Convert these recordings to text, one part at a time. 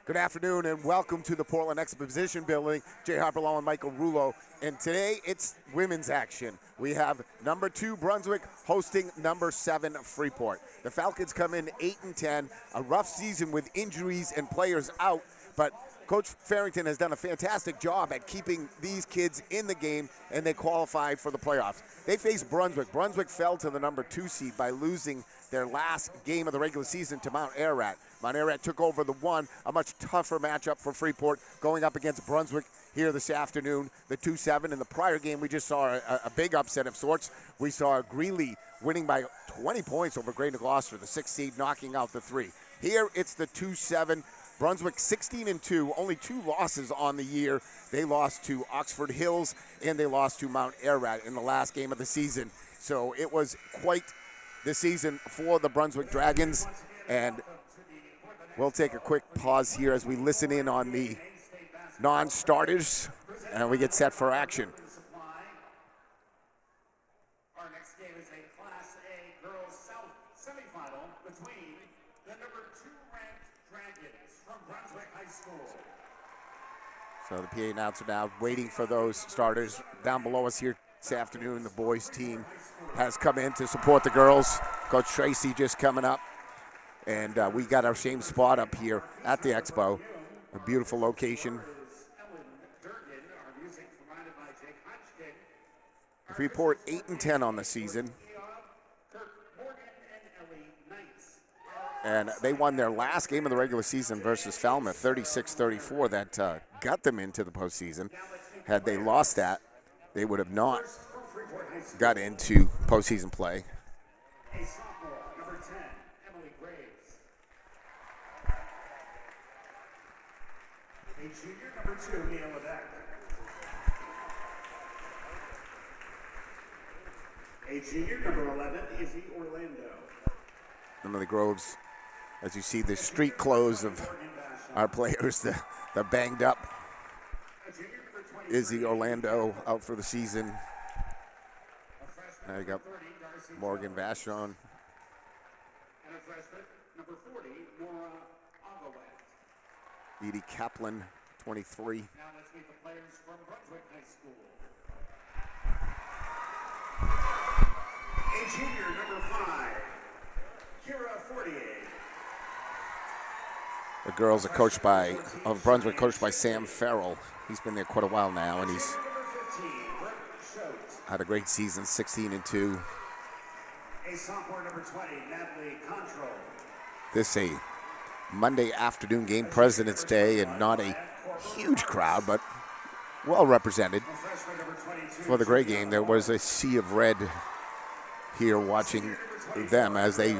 Good afternoon and welcome to the Portland Exposition Building. Jay Harper along with Michael Rulo. And today it's women's action. We have number 2 Brunswick hosting number 7 Freeport. The Falcons come in 8-10, a rough season with injuries and players out, but Coach Farrington has done a fantastic job at keeping these kids in the game, and they qualified for the playoffs. They faced Brunswick. Brunswick fell to the number 2 seed by losing their last game of the regular season to Mount Ararat. Mount Ararat took over the 1, a much tougher matchup for Freeport going up against Brunswick here this afternoon, the 2-7. In the prior game, we just saw a big upset of sorts. We saw Greeley winning by 20 points over Greater Gloucester, the 6th seed, knocking out the 3. Here, it's the 2-7. Brunswick 16-2, only 2 losses on the year. They lost to Oxford Hills and they lost to Mount Ararat in the last game of the season. So it was quite the season for the Brunswick Dragons. And we'll take a quick pause here as we listen in on the non-starters and we get set for action. Our next game is a Class A Girls South semifinal between the number 2 ranked Dragons from Brunswick High School. So the PA announcer now waiting for those starters. Down below us here this afternoon, the boys team has come in to support the girls. Coach Tracy just coming up. And we got our same spot up here at the Expo. A beautiful location. Freeport 8-10 on the season. And they won their last game of the regular season versus Falmouth, 36-34. That got them into the postseason. Had they lost that, they would have not got into postseason play. A junior, number 2, Neil Lebeck. A junior, number 11, Izzy Orlando. Emily Groves, as you see the street clothes of our players, the banged up Izzy Orlando out for the season. There you go, Morgan Vachon. And a freshman, number 40, Nora Agaway. Edie Kaplan, 23. Now let's meet the players from Brunswick High School. A junior, number 5, Kira Fortier. The girls are coached by, of Brunswick, coached by Sam Farrell. He's been there quite a while now, and he's had a great season, 16-2. A sophomore, number 20, Natalie Control. This a Monday afternoon game, President's Day, and not a huge crowd, but well represented. For the Gray game, there was a sea of red here watching them as they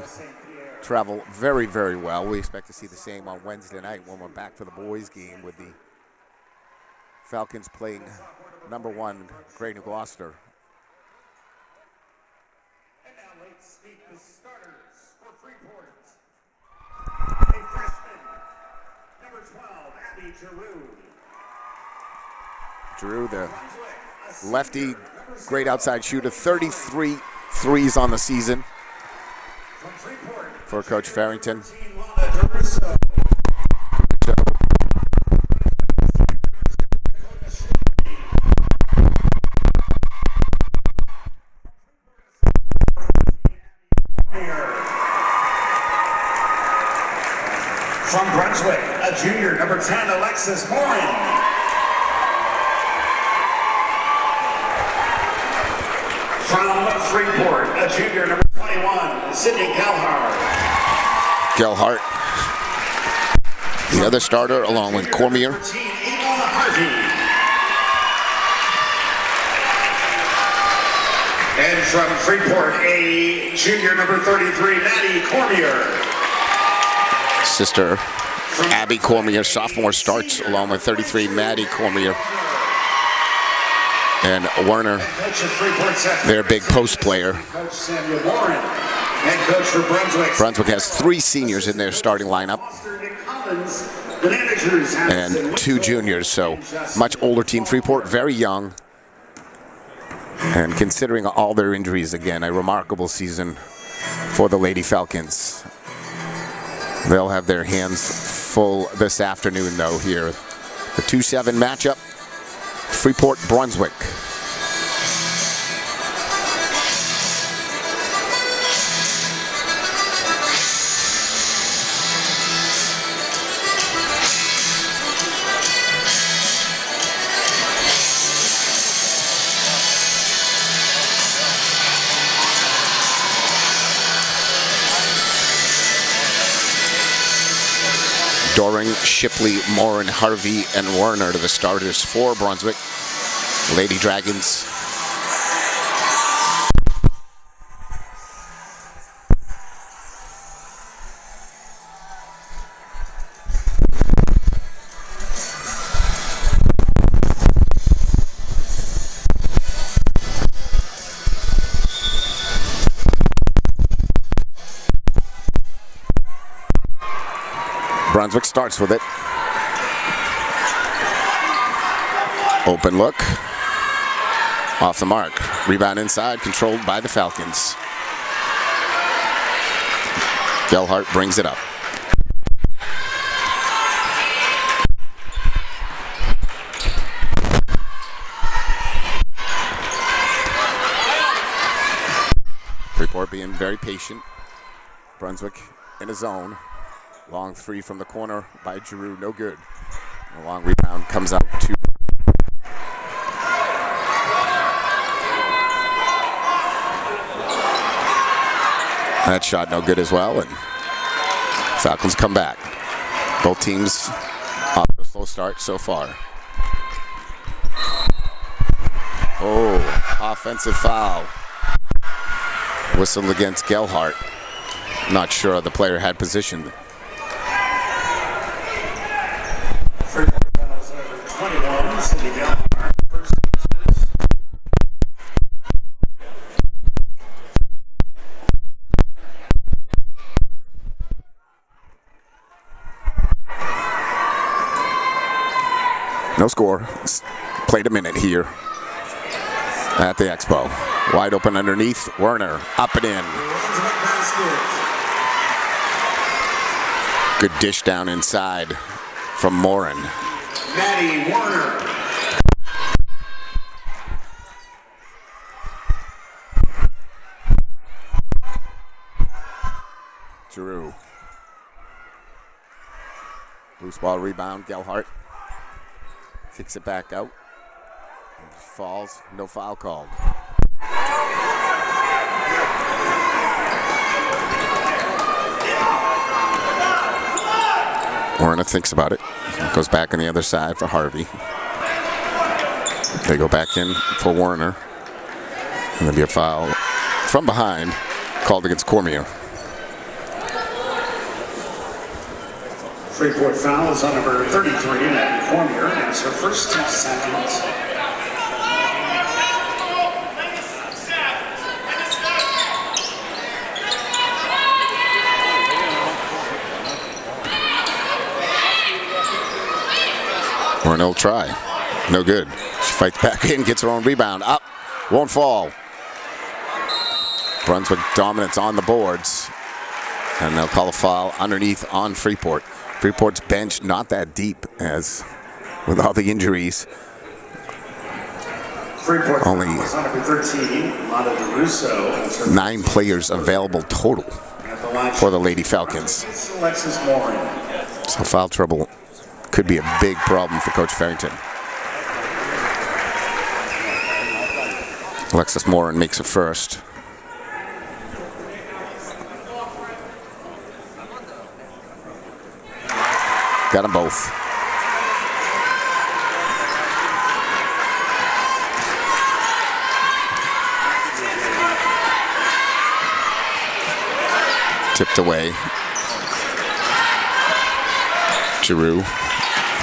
travel very, very well. We expect to see the same on Wednesday night when we're back for the boys game with the Falcons playing number 1, Greater Gloucester. And now let's meet the starters for Freeport. A freshman, number 12, Abby Giroux. Giroux, the lefty, great outside shooter, 33 threes on the season for Coach Farrington. From Brunswick, a junior, number 10, Alexis Morin. From Freeport, a junior, number 21, Sydney Gelhart. Gelhart, the other starter, along with Cormier. Number 13, Eva Harvey. And from Freeport, a junior, number 33, Maddie Cormier. Sister Abby Cormier, sophomore, starts along with 33, Maddie Cormier. And Werner, their big post player. Coach Samuel Warren, head coach for Brunswick. Brunswick has 3 seniors in their starting lineup and 2 juniors, so much older team. Freeport, very young. And considering all their injuries, again, a remarkable season for the Lady Falcons. They'll have their hands full this afternoon, though, here. The 2-7 matchup, Freeport, Brunswick. Doring, Shipley, Morin, Harvey, and Werner to the starters for Brunswick. Lady Dragons. Brunswick starts with it. Open look. Off the mark. Rebound inside, controlled by the Falcons. Gelhart brings it up. Freeport being very patient. Brunswick in a zone. Long three from the corner by Giroux, no good. A long rebound comes out to that shot, no good as well, and Falcons come back. Both teams off to a slow start so far. Oh, offensive foul. Whistled against Gelhart. Not sure the player had position. No score. Played a minute here at the Expo. Wide open underneath. Werner up and in. Good dish down inside from Morin. Maddie Werner. Giroux. Loose ball rebound. Gelhart kicks it back out. Falls. No foul called. Werner thinks about it. Goes back on the other side for Harvey. They go back in for Werner. And there'll be a foul from behind called against Cormier. Freeport fouls on number 33, Maddie Cormier, and it's her first 2 seconds. Werner will try. No good. She fights back in, gets her own rebound. Up. Won't fall. Brunswick dominance on the boards. And they'll call a foul underneath on Freeport. Freeport's bench not that deep as with all the injuries. Freeport Only on number 13, Mata DeRusso. 9 players available total for the Lady Falcons. Alexis Morin. So foul trouble could be a big problem for Coach Farrington. Alexis Morin makes it first. Got them both. Tipped away. Giroux.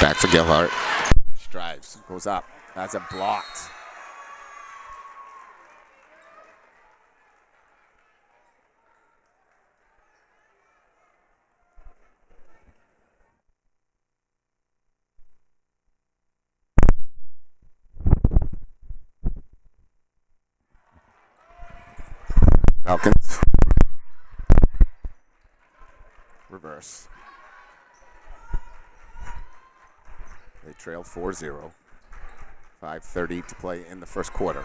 Back for Gelhart. Drives. Goes up. That's a blocked. Falcons. Reverse. reverse. They trail 4-0. 5:30 to play in the first quarter.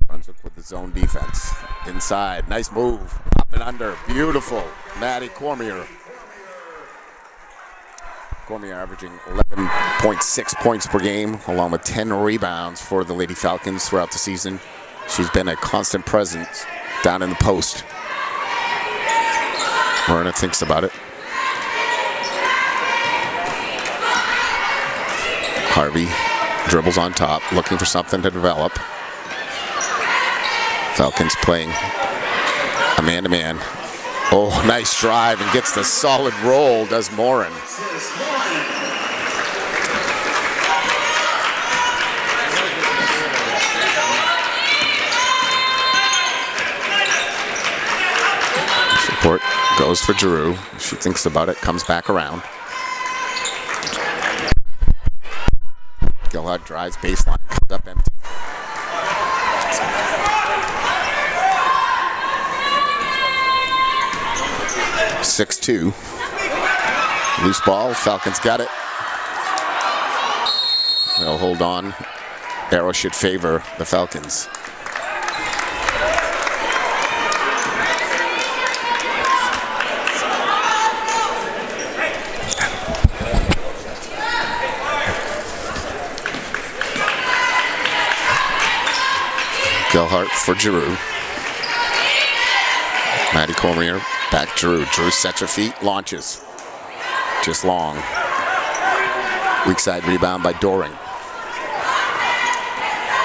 Brunswick with the zone defense. Inside, nice move. Up and under, beautiful. Maddie Cormier. Cormier averaging 11.6 points per game, along with 10 rebounds for the Lady Falcons throughout the season. She's been a constant presence down in the post. Myrna thinks about it. Harvey dribbles on top, looking for something to develop. Falcons playing a man-to-man. Oh, nice drive and gets the solid roll, does Morin. Freeport goes for Giroux. She thinks about it, comes back around. Gilhart drives baseline, comes up empty. (6-2). Loose ball, Falcons got it. They'll hold on. Arrow should favor the Falcons. Gilhart for Giroux. Maddie Cormier, back Giroux. Giroux sets her feet, launches. Just long. Weak side rebound by Doring.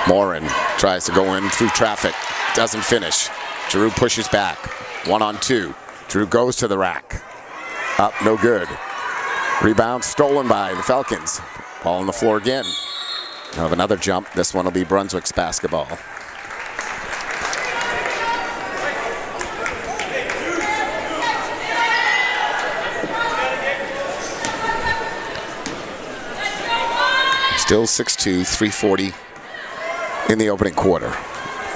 Morin tries to go in through traffic. Doesn't finish. Giroux pushes back. 1-on-2. Giroux goes to the rack. Up, no good. Rebound stolen by the Falcons. Ball on the floor again. They'll have another jump. This one will be Brunswick's basketball. Still 6-2, 3:40 in the opening quarter.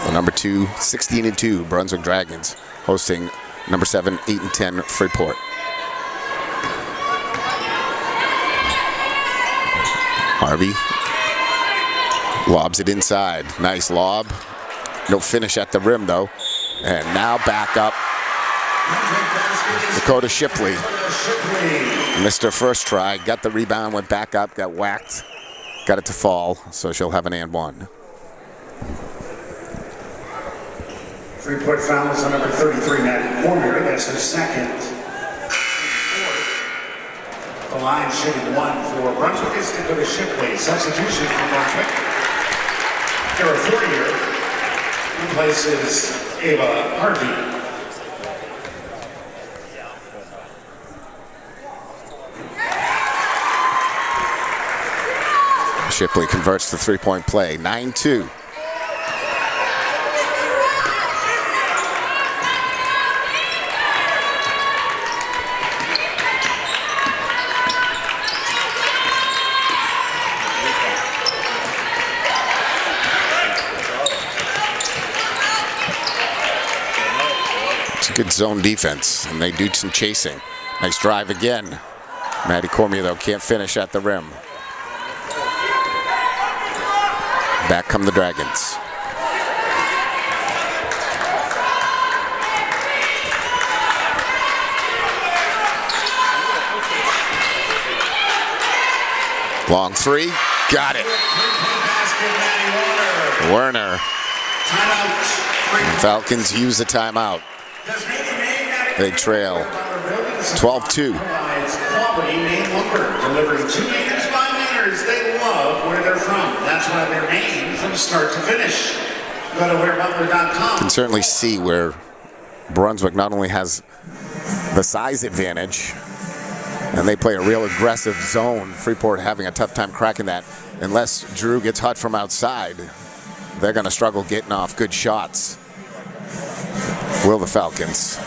The number 2, 16-2 Brunswick Dragons hosting number 7, 8-10 Freeport. Harvey lobs it inside. Nice lob. No finish at the rim though. And now back up. Dakota Shipley. Missed her first try. Got the rebound, went back up, got whacked. Got it to fall, so she'll have an and one. Freeport fouls on number 33, Maddie Cormier. That's her second. The line shooting 1 for Brunswick is Dakota Shipley. Substitution for Brunswick. Kara Fourier replaces Ava Harvey. Shipley converts the three-point play, 9-2. It's a good zone defense, and they do some chasing. Nice drive again. Maddie Cormier, though, can't finish at the rim. Back come the Dragons. Long three, got it. Werner. Falcons use the timeout. They trail 12-2. Delivering 2 meters by meters. They love where they're from. That's why they're Maine from start to finish. Go to wherebutler.com. You can certainly see where Brunswick not only has the size advantage, and they play a real aggressive zone. Freeport having a tough time cracking that. Unless Giroux gets hot from outside, they're going to struggle getting off good shots. Will the Falcons?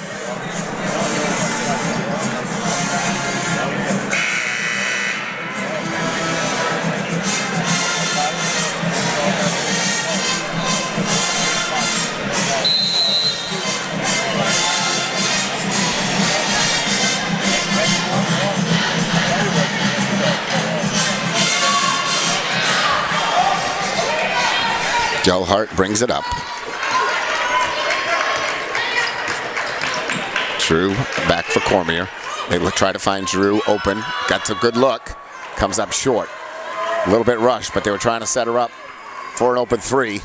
Gelhart brings it up. Drew back for Cormier. They try to find Drew open. Got a good look. Comes up short. A little bit rushed, but they were trying to set her up for an open three.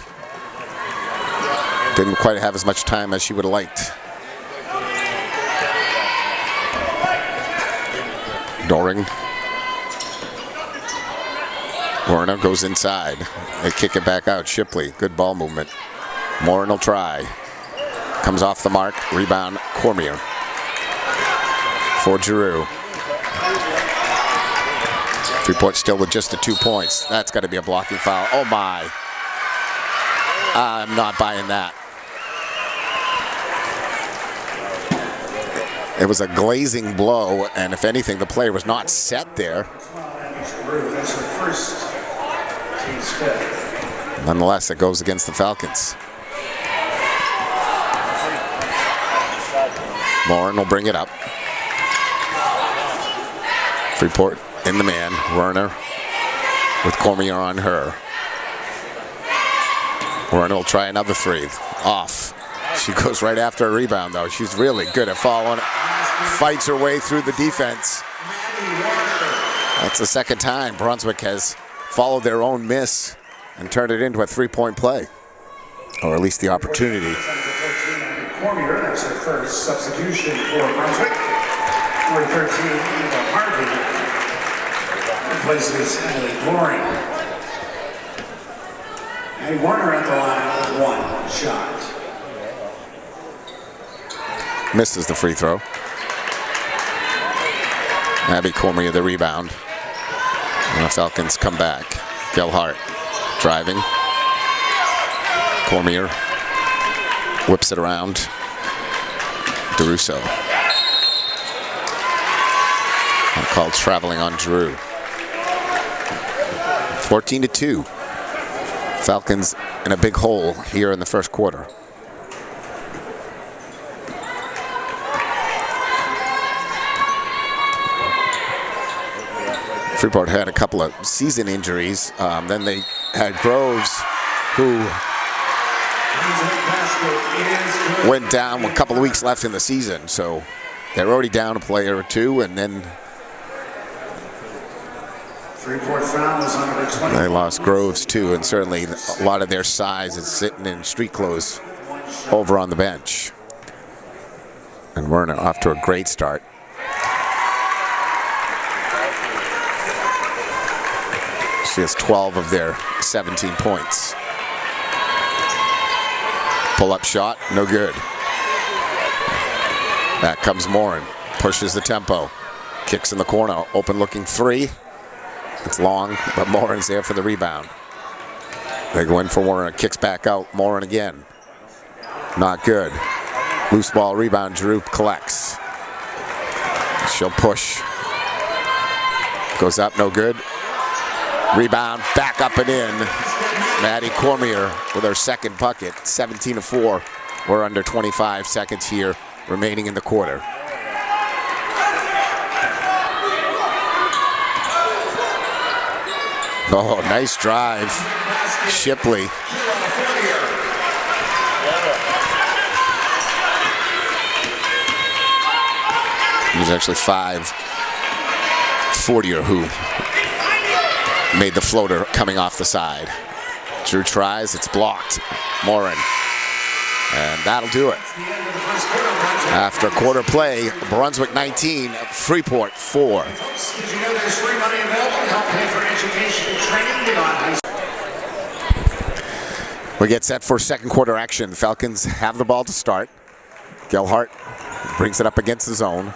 Didn't quite have as much time as she would have liked. Doring. Werner goes inside. They kick it back out. Shipley, good ball movement. Morin will try. Comes off the mark. Rebound, Cormier. For Giroux. Freeport still with just the 2 points. That's got to be a blocking foul. Oh my. I'm not buying that. It was a glazing blow, and if anything, the play was not set there. That's her first team's fifth. Nonetheless, it goes against the Falcons. Morin will bring it up. Freeport in the man. Werner with Cormier on her. Werner will try another three. Off. She goes right after a rebound, though. She's really good at following. Fights her way through the defense. That's the second time Brunswick has followed their own miss and turned it into a three-point play. Or at least the opportunity. Cormier, that's her first substitution for Brunswick. Number 13, Eva Harvey, replaces Emily Glory. And Warner at the line with one shot. Misses the free throw. Abby Cormier the rebound. And the Falcons come back. Gelhart driving. Cormier whips it around. DeRusso. Called traveling on Drew. 14-2. Falcons in a big hole here in the first quarter. Freeport had a couple of season injuries. Then they had Groves, who went down with a couple of weeks left in the season. So they're already down a player or two, and then Freeport foul is on number 20. they lost Groves too, and certainly a lot of their size is sitting in street clothes over on the bench. And Werner off to a great start. She has 12 of their 17 points. Pull-up shot, no good. Back comes Morin, pushes the tempo, kicks in the corner, open-looking three. It's long, but Morin's there for the rebound. They go in for Warner, kicks back out, Morin again. Not good. Loose ball rebound, Drew collects. She'll push. Goes up, no good. Rebound, back up and in. Maddie Cormier with her second bucket, 17-4. We're under 25 seconds here remaining in the quarter. Oh, nice drive. Shipley. It was actually 5-40er who made the floater coming off the side. Drew tries, it's blocked. Morin. And that'll do it. After quarter play, Brunswick 19, Freeport 4. Did you know there's free money available to help pay for education and training beyond high school? We get set for second quarter action. The Falcons have the ball to start. Gelhart brings it up against the zone.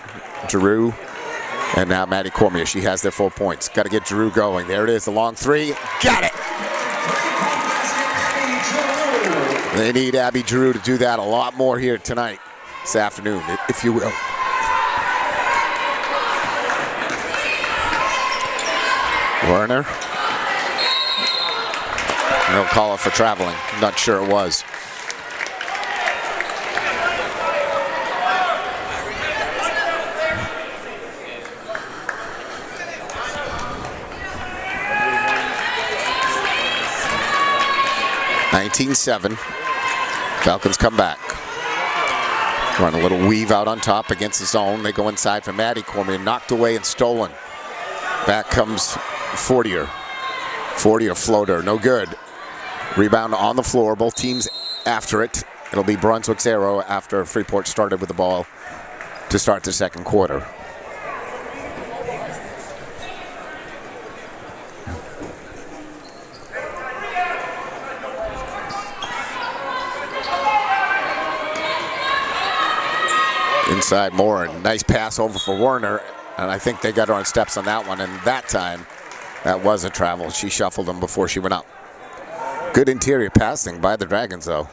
Giroux and now Maddie Cormier. She has their 4 points. Got to get Giroux going. There it is, the long three. Got it! They need Abby Giroux to do that a lot more here tonight, this afternoon, if you will. Werner. No call for traveling. Not sure it was. 19-7. Falcons come back. Run a little weave out on top against the zone. They go inside for Maddie Cormier, knocked away and stolen. Back comes Fortier. Fortier floater, no good. Rebound on the floor, both teams after it. It'll be Brunswick's arrow after Freeport started with the ball to start the second quarter. Inside Morin, nice pass over for Werner, and I think they got her on steps on that one, and that time, that was a travel. She shuffled them before she went up. Good interior passing by the Dragons, though.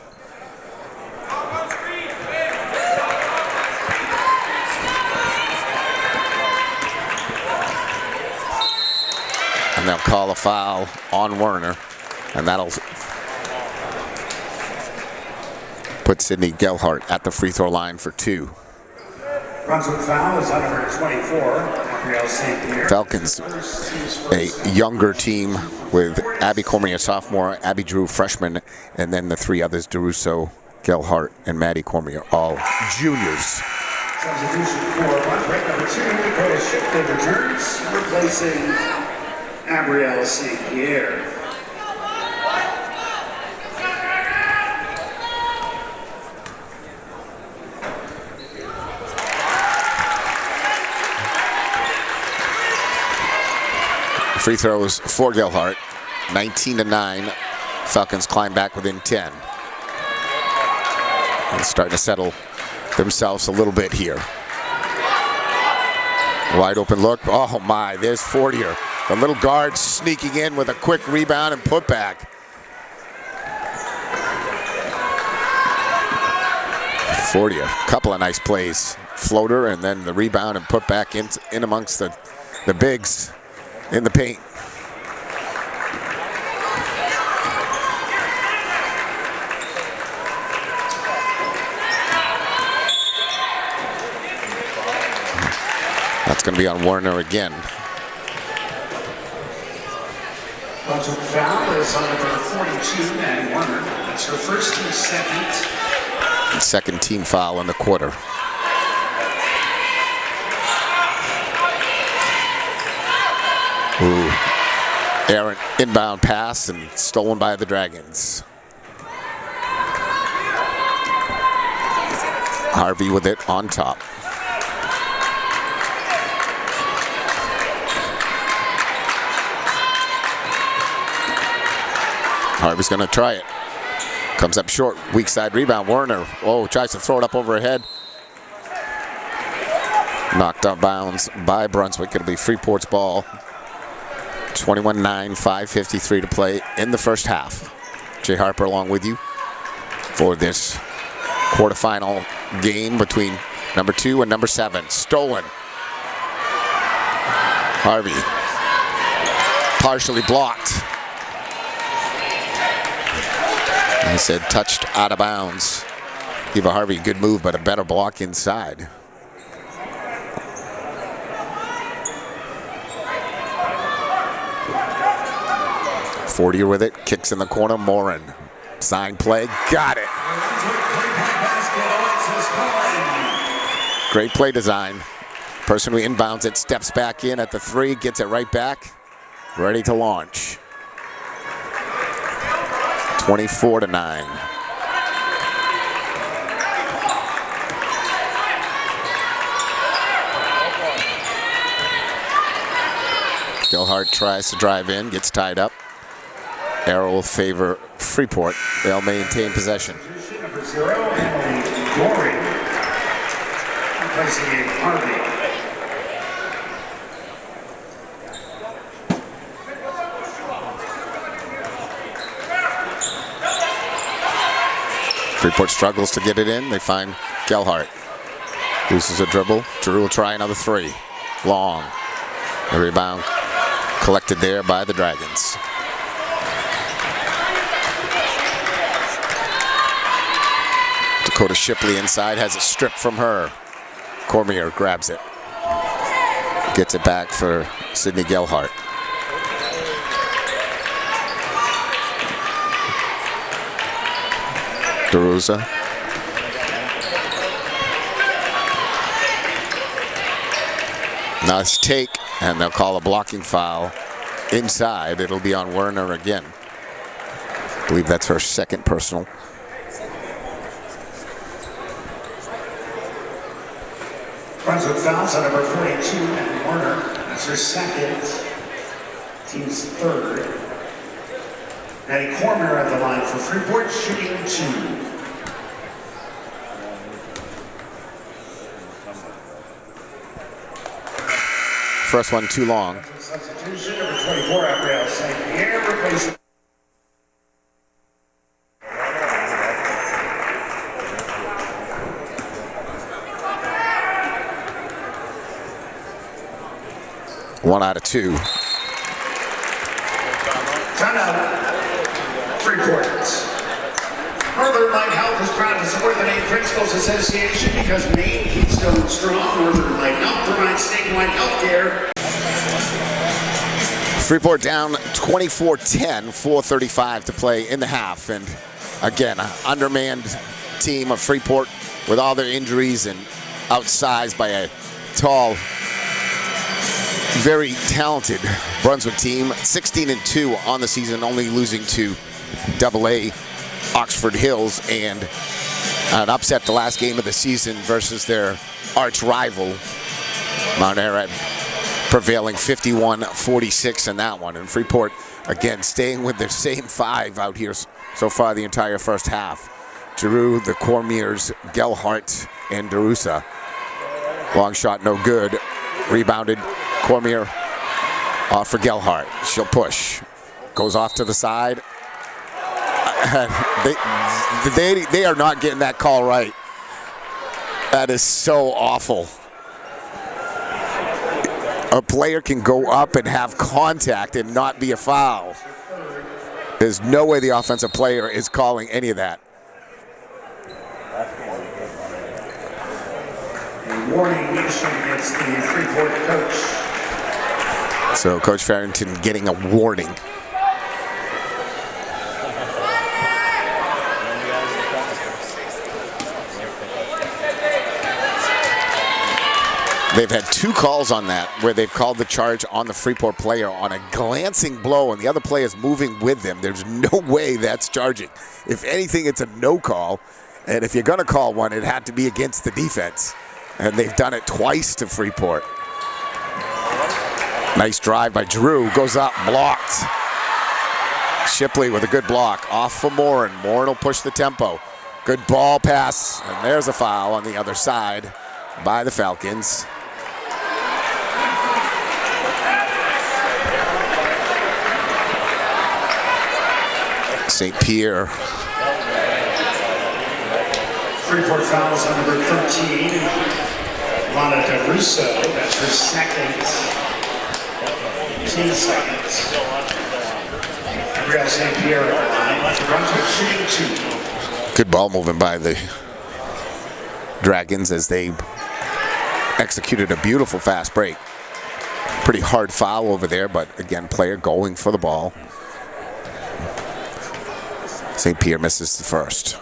And they'll call a foul on Werner, and that'll put Sydney Gelhart at the free throw line for 2. Brunswick foul is on number 24, Gabrielle St. Pierre. Falcons, a younger team with Abby Cormier, sophomore, Abby Drew, freshman, and then the 3 others, DeRusso, Gelhart, and Maddie Cormier, all juniors. Substitution for Brunswick, number 2, Dakota Shipley returns, replacing Gabrielle St. Pierre. Free throws for Gelhart, 19-9. Falcons climb back within 10. They're starting to settle themselves a little bit here. Wide open look. Oh my, there's Fortier. The little guard sneaking in with a quick rebound and putback. Fortier, couple of nice plays. Floater and then the rebound and putback in amongst the bigs in the paint. That's going to be on Werner again. Brunswick foul is on number 42, Maddie Werner. That's her first and second. Second team foul in the quarter. Ooh. Errant inbound pass and stolen by the Dragons. Harvey with it on top. Harvey's going to try it. Comes up short. Weak side rebound. Werner. Oh, tries to throw it up over her head. Knocked out bounds by Brunswick. It'll be Freeport's ball. 21-9, 5:53 to play in the first half. Jay Harper along with you for this quarterfinal game between number 2 and number 7. Stolen. Harvey. Partially blocked. I said touched out of bounds. Eva Harvey, good move, but a better block inside. Fortier with it, kicks in the corner, Morin. Sign play, got it. Great play design. Person who inbounds it steps back in at the 3, gets it right back, ready to launch. 24-9. Gelhart tries to drive in, gets tied up. Arrow will favor Freeport. They'll maintain possession. Number 0, Emily Dory, replacing Harvey. Freeport struggles to get it in. They find Gelhart. Loses a dribble. Drew will try another 3. Long. The rebound collected there by the Dragons. Dakota Shipley inside has it stripped from her. Cormier grabs it. Gets it back for Sydney Gelhart. DeRusa. Nice take, and they'll call a blocking foul inside. It'll be on Werner again. I believe that's her second personal. Brunswick fouls on number 42, and Warner. That's her second. Team's third. Maddie Cormier at the line for Freeport, shooting 2. First one too long. Substitution, number 24, Gabrielle St. Pierre, replacing. One out of 2. Timeout. Freeport. Northern Light Health is proud to support the Maine Principals Association because Maine keeps going strong. Northern Light Health provides statewide health care. Freeport down 24-10, 4:35 to play in the half. And again, an undermanned team of Freeport with all their injuries and outsized by a tall, very talented Brunswick team. 16-2 on the season, only losing to AA Oxford Hills, and an upset the last game of the season versus their arch rival, Mount Arad, prevailing 51-46 in that one. And Freeport, again, staying with their same 5 out here so far the entire first half. Giroux, the Cormiers, Gelhart, and DeRusa. Long shot, no good. Rebounded. Cormier off for Gelhart. She'll push. Goes off to the side. They are not getting that call right. That is so awful. A player can go up and have contact and not be a foul. There's no way the offensive player is calling any of that. A warning issued against the Freeport coach. So Coach Farrington getting a warning. They've had 2 calls on that where they've called the charge on the Freeport player on a glancing blow and the other player is moving with them. There's no way that's charging. If anything, it's a no call. And if you're going to call one, it had to be against the defense. And they've done it twice to Freeport. Nice drive by Giroux. Goes up, blocked. Shipley with a good block. Off for Morin. Morin will push the tempo. Good ball pass. And there's a foul on the other side by the Falcons. St. Pierre. Freeport fouls on number 13. Lana DeRusso, that's her second. 2 seconds. Gabrielle St. Pierre at the line. Brunswick shooting 2. Good ball moving by the Dragons as they executed a beautiful fast break. Pretty hard foul over there, but again, player going for the ball. St. Pierre misses the first.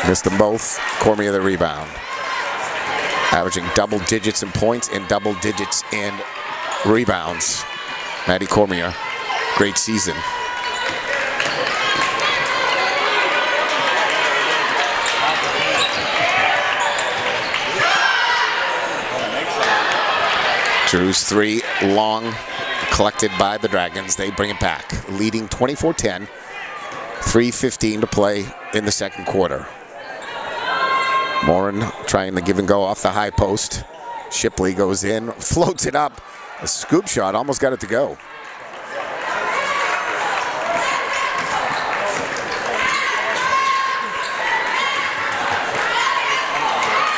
Missed them both. Cormier the rebound. Averaging double digits in points and double digits in rebounds. Maddie Cormier, great season. Drew's 3 long, collected by the Dragons. They bring it back, leading 24-10. 3:15 to play in the second quarter. Morin trying to give and go off the high post. Shipley goes in, floats it up. A scoop shot, almost got it to go.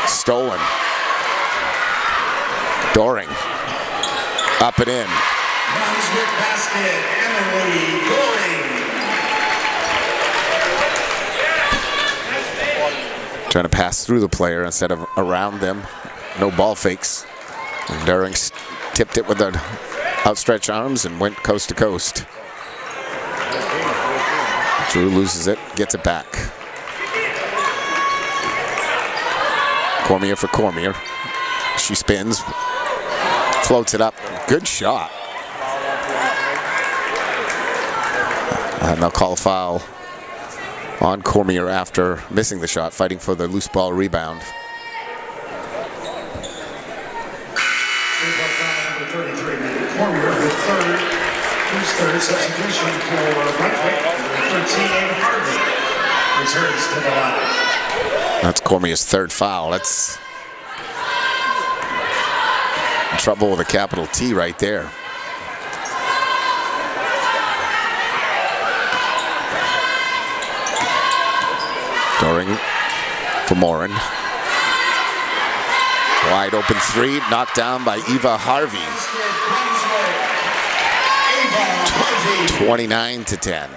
Stolen. Doring. Up and in. Brunswick basket, Emily Doring. Trying to pass through the player instead of around them. No ball fakes. And Doring tipped it with the outstretched arms and went coast to coast. Drew loses it, gets it back. Cormier for Cormier. She spins, floats it up. Good shot. And they'll call a foul on Cormier after missing the shot, fighting for the loose ball rebound. Cormier, third substitution for Brunswick. 13, Harvey returns to the line. That's Cormier's third foul. That's trouble with a capital T right there. Doring for Morin. Wide open three, knocked down by Eva Harvey. 29-10.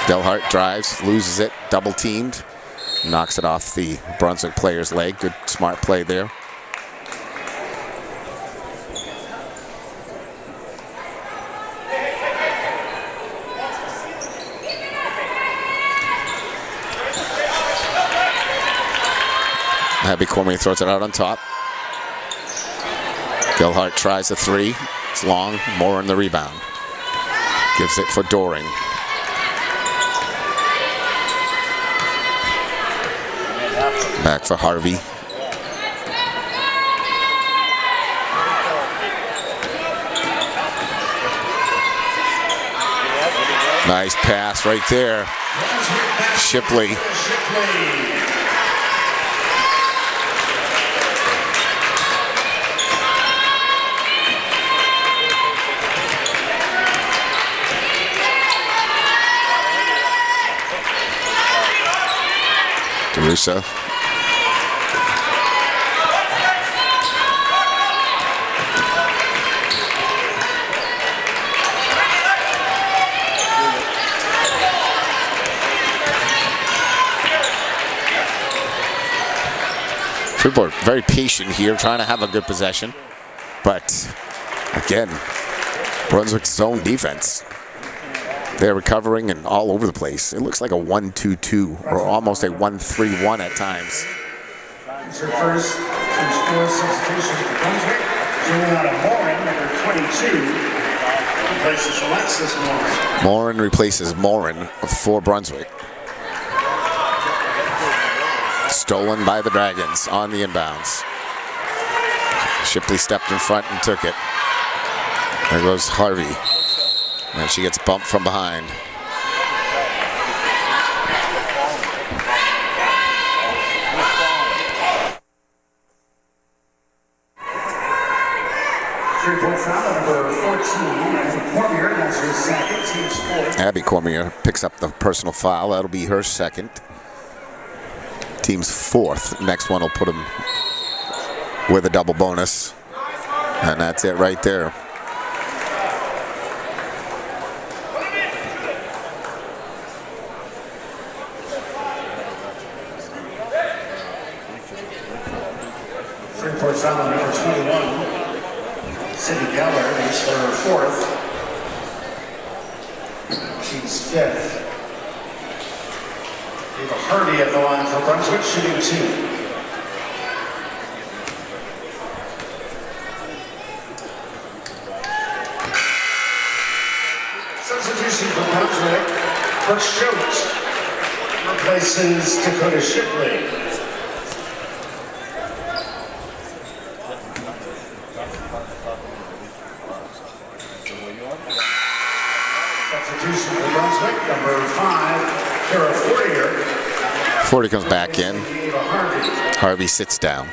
Delhart drives, loses it, double teamed, knocks it off the Brunswick player's leg. Good, smart play there. Abby Cormier throws it out on top. Delhart tries a three. It's long, more in the rebound. Gives it for Doring. Back for Harvey. Nice pass right there. Shipley. DeRusso. Freeport very patient here, trying to have a good possession. But again, Brunswick's zone defense. They're recovering and all over the place. It looks like a 1-2-2 or almost a 1-3-1 at times. It's her first team's fourth substitution for Brunswick. Juliana Morin, number 22, replaces Alexis Morin. Morin replaces Morin for Brunswick. Stolen by the Dragons on the inbounds. Shipley stepped in front and took it. There goes Harvey. And she gets bumped from behind. Freeport foul number 14, Cormier, that's her second, team's fourth. Abby Cormier picks up the personal foul. That'll be her second. Team's fourth. Next one will put him with a double bonus. And that's it right there. Freeport foul number 21. Cindy Geller is her fourth. Team's fifth. Eva Harvey at the line for Brunswick, shooting two. Substitution for Brunswick. Brooke Schultz replaces Dakota Shipley. Substitution for Brunswick, number 5, Kara Fortier. Fortier comes back in. Harvey sits down.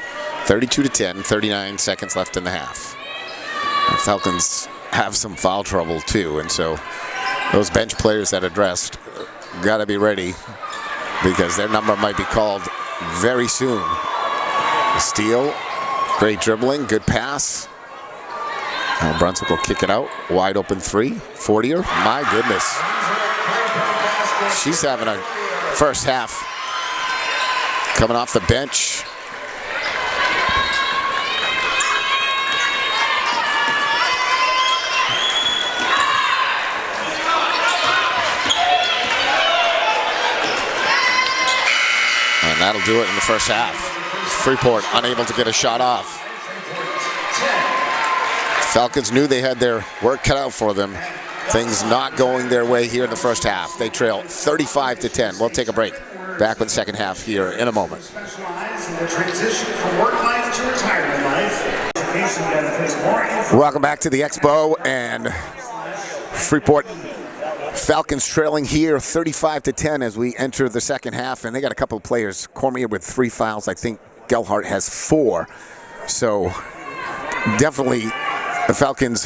32-10, 39 seconds left in the half. The Falcons have some foul trouble too, and so those bench players that are dressed got to be ready because their number might be called very soon. Steal, great dribbling, good pass. Now Brunswick will kick it out. Wide open three. Fortier, my goodness. She's having a first half. Coming off the bench. that'll do it in the first half. Freeport unable to get a shot off. Falcons knew they had their work cut out for them. Things not going their way here in the first half. They trail 35-10. We'll take a break. Back with the second half here in a moment. Welcome back to the Expo, and Freeport Falcons trailing here 35-10 as we enter the second half, and they got a couple of players. Cormier with 3 fouls. I think Gelhart has 4. So definitely the Falcons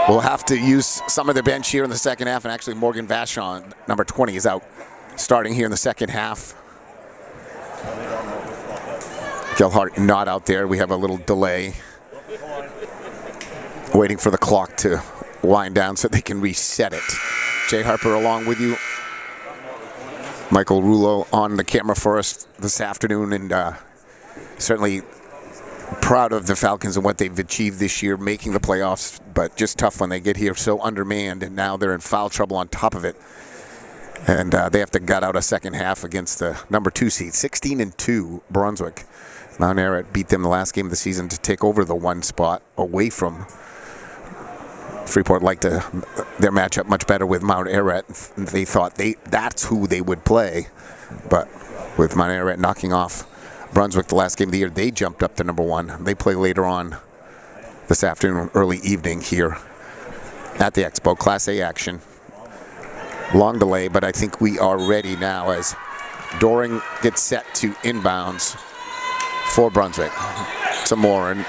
will have to use some of their bench here in the second half, and actually Morgan Vachon, number 20, is out starting here in the second half. Gelhart not out there. We have a little delay. Waiting for the clock to wind down so they can reset it. Jay Harper along with you. Michael Rulo on the camera for us this afternoon, and certainly proud of the Falcons and what they've achieved this year, making the playoffs, but just tough when they get here so undermanned, and now they're in foul trouble on top of it. And they have to gut out a second half against the number 2 seed, 16-2 Brunswick. Mount Ararat beat them the last game of the season to take over the 1 spot away from Freeport. Liked their matchup much better with Mount Ararat. They thought that's who they would play, but with Mount Ararat knocking off Brunswick the last game of the year, they jumped up to number 1. They play later on this afternoon, early evening here at the Expo. Class A action. Long delay, but I think we are ready now as Doring gets set to inbounds for Brunswick. To Morin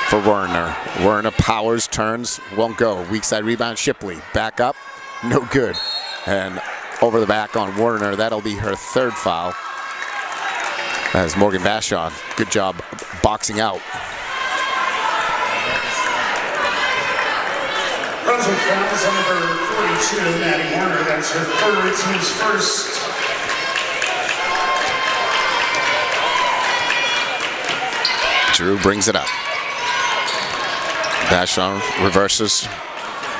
for Werner. Werner powers, turns, won't go. Weak side rebound, Shipley. Back up, no good. And over the back on Werner, that'll be her 3rd foul. As Morgan Vachon, good job boxing out. Brunswick fouls on number 42, Maddie Werner. That's her 3rd, team's 1st. Drew brings it up. Vachon reverses.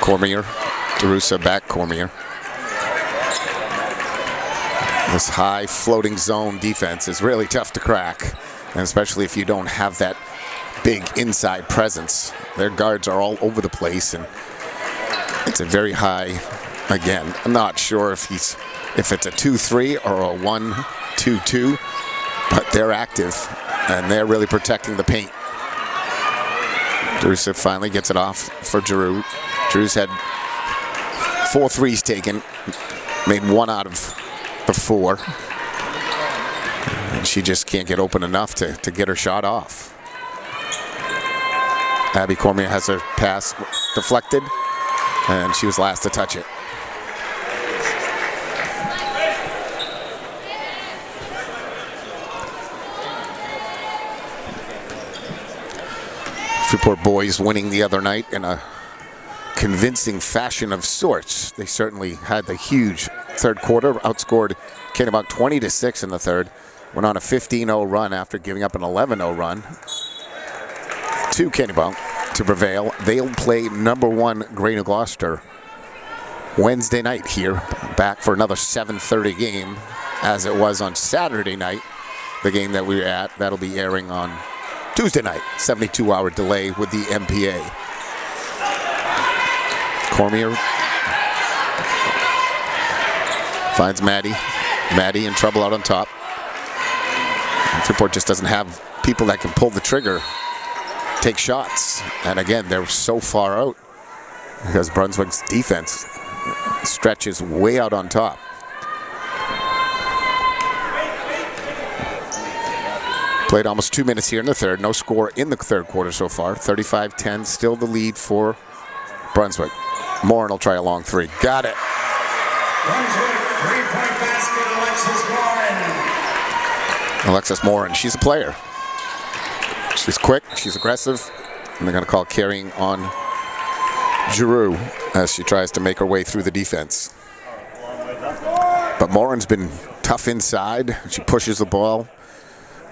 Cormier. DeRussa back Cormier. This high floating zone defense is really tough to crack, and especially if you don't have that big inside presence. Their guards are all over the place, and it's a very high, again, I'm not sure if it's a 2-3 or a 1-2-2, but they're active, and they're really protecting the paint. DeRussa finally gets it off for Drew. Drew's had 4 threes taken, made 1 out of the 4. And she just can't get open enough to get her shot off. Abby Cormier has her pass deflected, and she was last to touch it. Freeport boys winning the other night in a convincing fashion of sorts. They certainly had the huge 3rd quarter, outscored Kennebunk 20-6 in the 3rd. Went on a 15-0 run after giving up an 11-0 run to Kennebunk to prevail. They'll play number 1 Grey New Gloucester Wednesday night here, back for another 7:30 game, as it was on Saturday night, the game that we were at. That'll be airing on Tuesday night, 72-hour delay with the MPA. Cormier finds Maddie. Maddie in trouble out on top. And Freeport just doesn't have people that can pull the trigger, take shots. And again, they're so far out because Brunswick's defense stretches way out on top. Played almost 2 minutes here in the 3rd. No score in the 3rd quarter so far. 35-10, still the lead for Brunswick. Morin will try a long 3. Got it. Brunswick, 3-point basket, Alexis Morin. Alexis Morin, she's a player. She's quick, she's aggressive, and they're going to call carrying on Giroux as she tries to make her way through the defense. But Morin's been tough inside. She pushes the ball,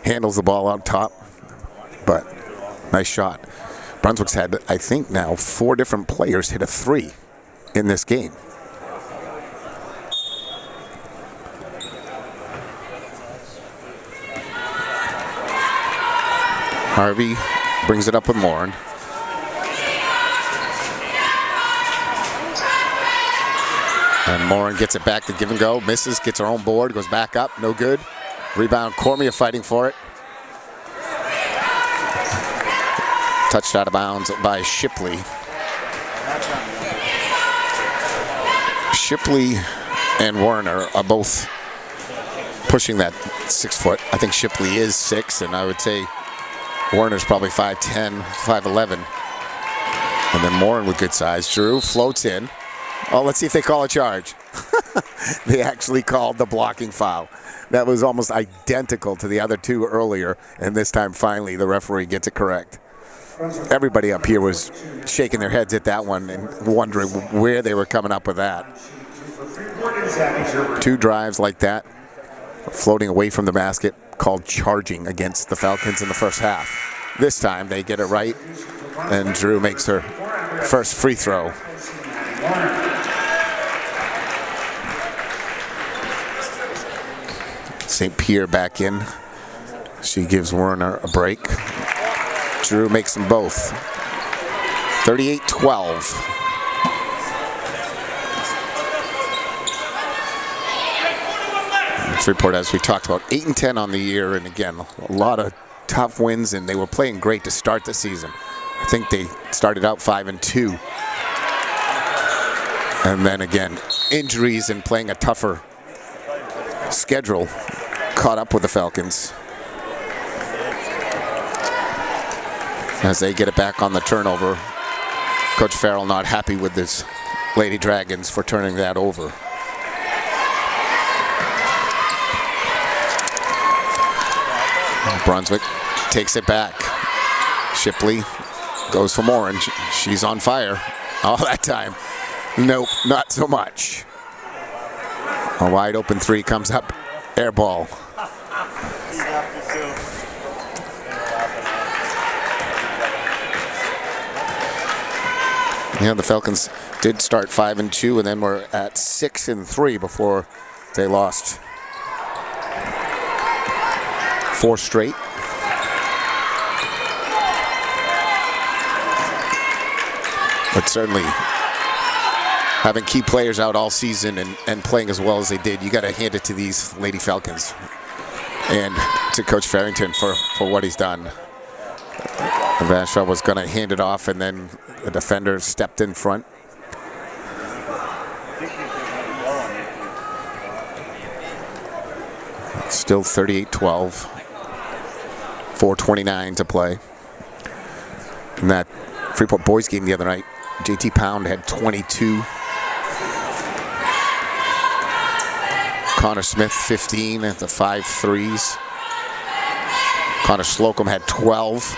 handles the ball out top, but nice shot. Brunswick's had, I think now, 4 different players hit a 3 in this game. Harvey brings it up with Morin. And Morin gets it back to give and go. Misses, gets her own board, goes back up, no good. Rebound, Cormier fighting for it. Touched out of bounds by Shipley. Shipley and Werner are both pushing that 6 foot. I think Shipley is 6, and I would say Werner's probably 5'10", 5'11". And then Morin with good size. Drew floats in. Oh, let's see if they call a charge. They actually called the blocking foul. That was almost identical to the other two earlier, and this time finally the referee gets it correct. Everybody up here was shaking their heads at that one and wondering where they were coming up with that. 2 drives like that, floating away from the basket, called charging against the Falcons in the first half. This time they get it right, and Drew makes her first free throw. St. Pierre back in. She gives Werner a break. Drew makes them both. 38-12. Freeport, as we talked about, 8-10 on the year, and again, a lot of tough wins, and they were playing great to start the season. I think they started out 5-2. And then again, injuries and playing a tougher schedule caught up with the Falcons. As they get it back on the turnover, Coach Farrell not happy with his Lady Dragons for turning that over. Brunswick takes it back. Shipley goes for Morin. She's on fire all that time. Nope, not so much. A wide open 3 comes up, air ball. Yeah, the Falcons did start 5-2, and then were at 6-3 before they lost 4 straight. But certainly, having key players out all season and playing as well as they did, you got to hand it to these Lady Falcons and to Coach Farrington for what he's done. Vashaw was going to hand it off, and then the defender stepped in front. Still 38-12. 4:29 to play. In that Freeport boys game the other night, JT Pound had 22. Connor Smith 15 at the 5 threes. Connor Slocum had 12.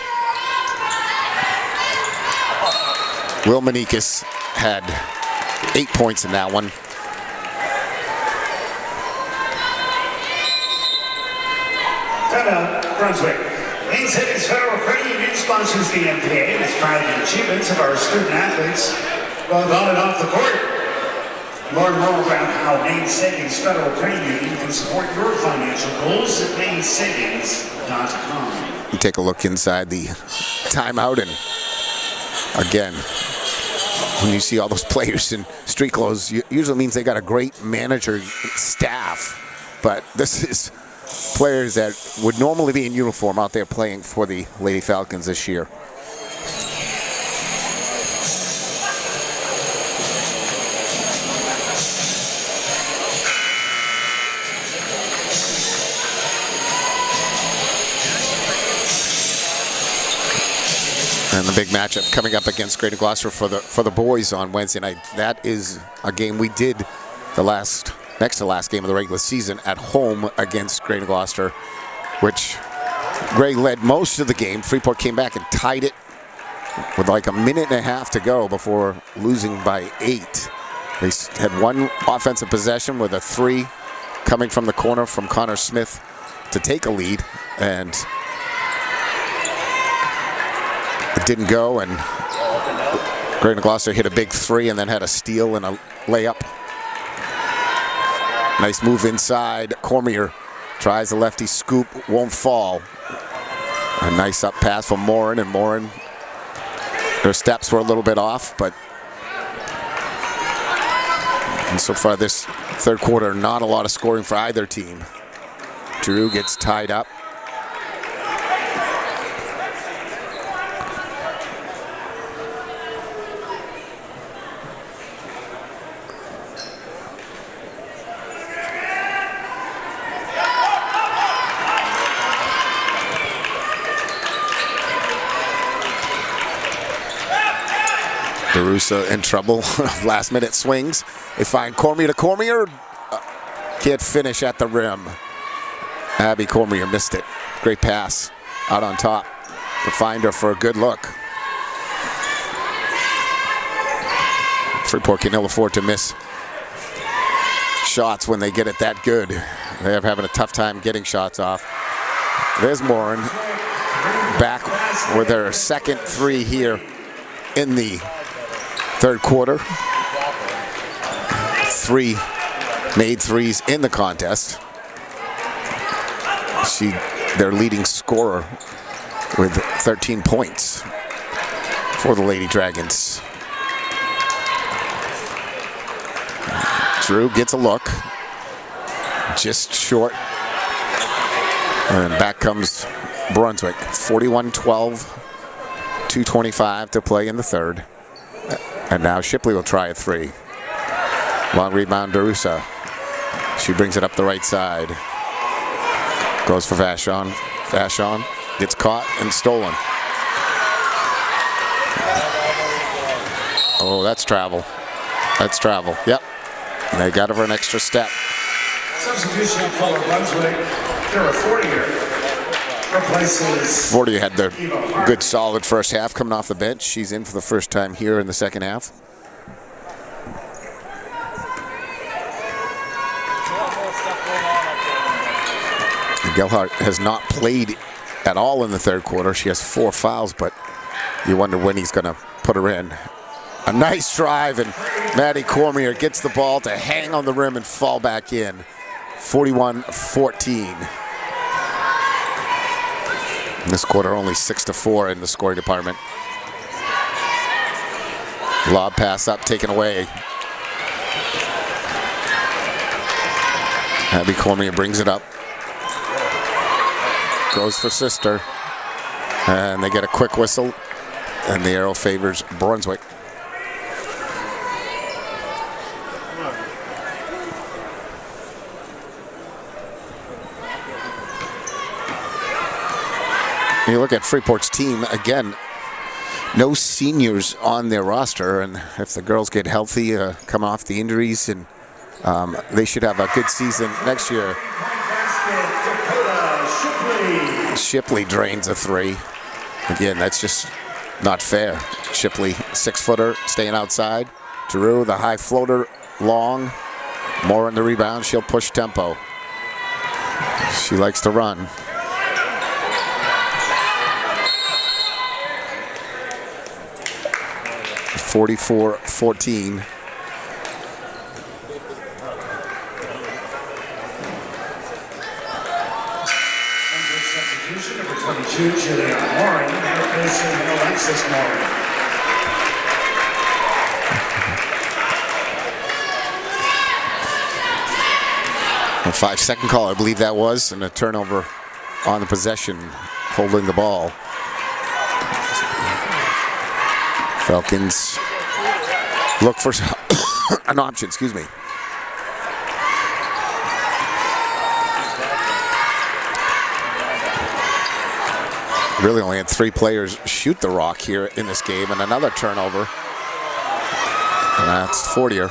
Will Manikis had 8 points in that one. Timeout, Brunswick. Maine Savings Federal Credit Union sponsors the MPA as proud of the achievements of our student athletes, both on and off the court. Learn more about how Maine Savings Federal Credit Union can support your financial goals at mainsavings.com. You take a look inside the timeout, and again, when you see all those players in street clothes, usually means they got a great manager staff, but this is players that would normally be in uniform out there playing for the Lady Falcons this year. And the big matchup coming up against Greater Gloucester for the boys on Wednesday night. That is a game we did next to last game of the regular season at home against Greater Gloucester, which Greg led most of the game. Freeport came back and tied it with like a minute and a half to go before losing by 8. They had one offensive possession with a 3 coming from the corner from Connor Smith to take a lead, and it didn't go, and Greater Gloucester hit a big 3 and then had a steal and a layup. Nice move inside. Cormier tries the lefty scoop, won't fall. A nice up pass from Morin, and Morin, her steps were a little bit off, but and so far this third quarter, not a lot of scoring for either team. Drew gets tied up. DeRussa in trouble. Last minute swings. They find Cormier to Cormier. Can't finish at the rim. Abby Cormier missed it. Great pass out on top to find her for a good look. Freeport can ill afford to miss shots when they get it that good. They're having a tough time getting shots off. There's Morin back with her second three here in the third quarter. 3 made threes in the contest. Their leading scorer with 13 points for the Lady Dragons. Drew gets a look, just short, and back comes Brunswick. 41-12, 2:25 to play in the third. And now Shipley will try a three. Long rebound, DeRussa. She brings it up the right side. Goes for Vashon. Vashon gets caught and stolen. Oh, that's travel. That's travel. Yep. And they got her for an extra step. Substitution for Brunswick. There are 40 here. Replaces 40 had the good solid first half coming off the bench. She's in for the first time here in the second half. Gelhart has not played at all in the third quarter. She has 4 fouls, but you wonder when he's going to put her in. A nice drive, and Maddie Cormier gets the ball to hang on the rim and fall back in. 41-14. In this quarter, only 6-4 in the scoring department. Lob pass up, taken away. Abby Cormier brings it up. Goes for sister. And they get a quick whistle. And the arrow favors Brunswick. You look at Freeport's team, again, no seniors on their roster, and if the girls get healthy, come off the injuries, and they should have a good season next year. Shipley drains a three. Again, that's just not fair. Shipley, 6-footer, staying outside. Drew, the high floater, long. More on the rebound, she'll push tempo. She likes to run. (44-14). substitution, number 22, Julia Morin, replacing Alexis Morin. A 5-second call, I believe that was, and a turnover on the possession, holding the ball. Falcons look for an option, excuse me. Really only had 3 players shoot the rock here in this game, and another turnover. And that's 40er.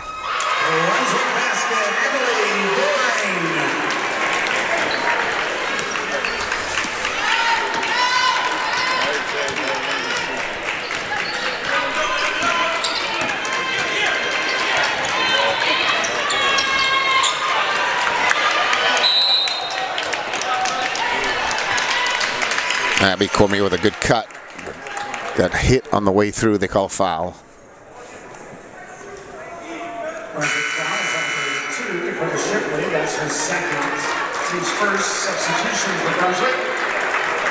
Abby Cormier with a good cut. Got hit on the way through, they call a foul. Shipley, that's her second. Team's first substitution for Brunswick.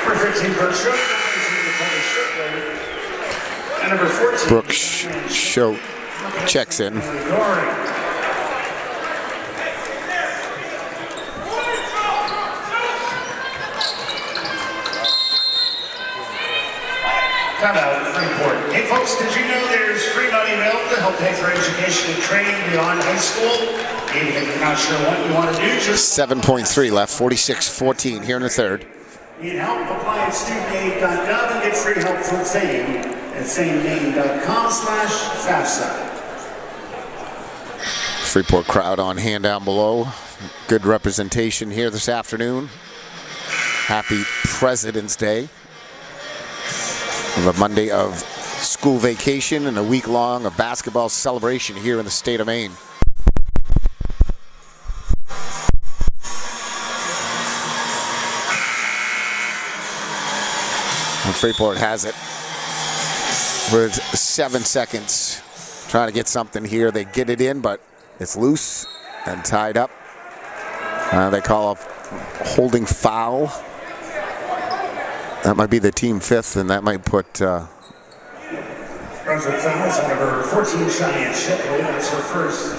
Number 15, Brooke Schultz. And number 14, Brooke Schultz checks in. Timeout, Freeport. Hey folks, did you know there's free money available to help pay for education and training beyond high school? Even if you're not sure what you want to do, just 7.3 left, 46-14 here in the third. need help? Apply at studentaid.gov and get free help from FAME at famemaine.com/FAFSA. Freeport crowd on hand down below. Good representation here this afternoon. Happy President's Day. The Monday of school vacation and a week long of basketball celebration here in the state of Maine. And Freeport has it with 7 seconds. Trying to get something here. They get it in, but it's loose and tied up. They call a holding foul. That might be the team fifth, and that might put Brunswick fouls on number 14, Cheyenne Shipley. That's her first.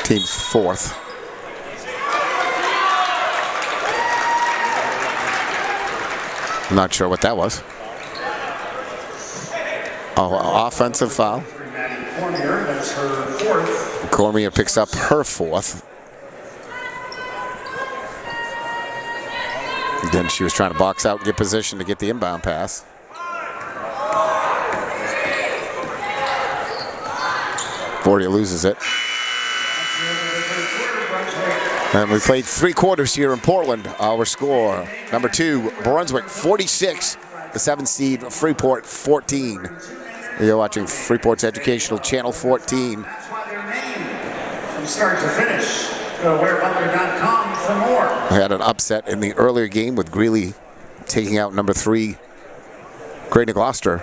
Team's fourth. I'm not sure what that was. Oh, offensive foul. Cormier, that's her fourth. Cormier picks up her fourth. Then she was trying to box out and get position to get the inbound pass. Fordia loses it. And we played 3 quarters here in Portland. Our score, number 2, Brunswick 46, the 7th seed, Freeport 14. You're watching Freeport's Educational Channel 14. That's why they're named from start to finish. Go to wherebutler.com for more. We had an upset in the earlier game with Greeley taking out number 3, Greater Gloucester.